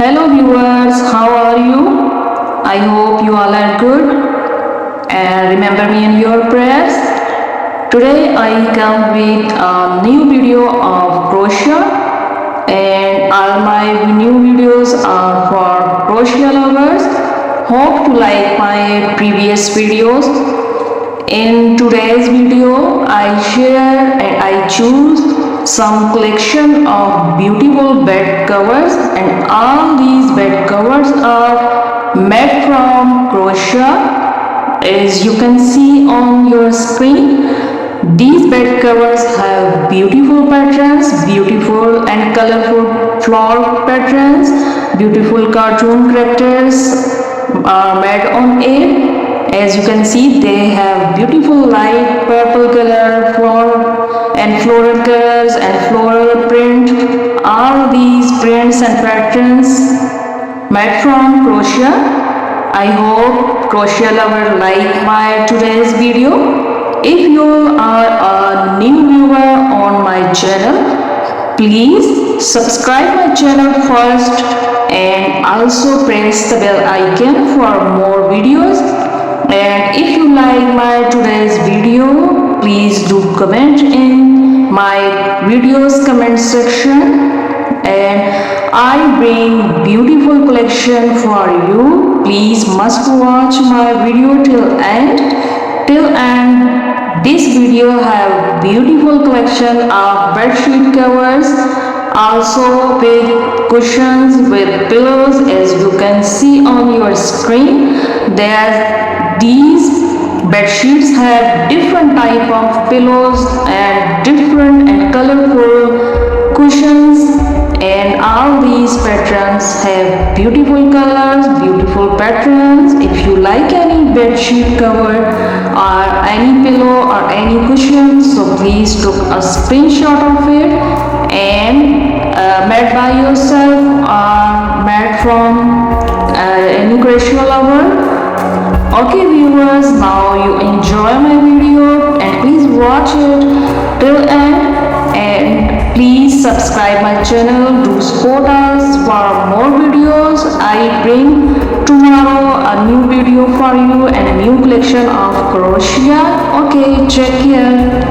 Hello viewers, how are you? I hope you all are good and remember me in your prayers. Today I come with a new video of crochet and all my new videos are for crochet lovers. Hope to like my previous videos. In today's video I share and I choose some collection of beautiful bed covers, and all these bed covers are made from crochet. As you can see on your screen, these bed covers have beautiful patterns, beautiful and colorful floral patterns, beautiful cartoon characters are made on it. As you can see, they have beautiful light purple color, floral colors and floral print. All these prints and patterns made from crochet. I hope crochet lover like my today's video. If you are a new viewer on my channel, please subscribe my channel first and also press the bell icon for more videos. And if you like my today's video, please do comment in my videos comment section, and I bring beautiful collection for you. Please must watch my video till end. This video have beautiful collection of bedsheet covers, also with cushions, with pillows. As you can see on your screen, these bed sheets have different type of pillows and different and colorful cushions, and all these patterns have beautiful colors, beautiful patterns. If you like any bed sheet cover or any pillow or any cushion, so please take a screenshot of it and made by yourself or made from any crochet lover. Okay viewers, now you enjoy my video and please watch it till end, and please subscribe my channel, do support us for more videos. I bring tomorrow a new video for you and a new collection of crochet. Okay, take care.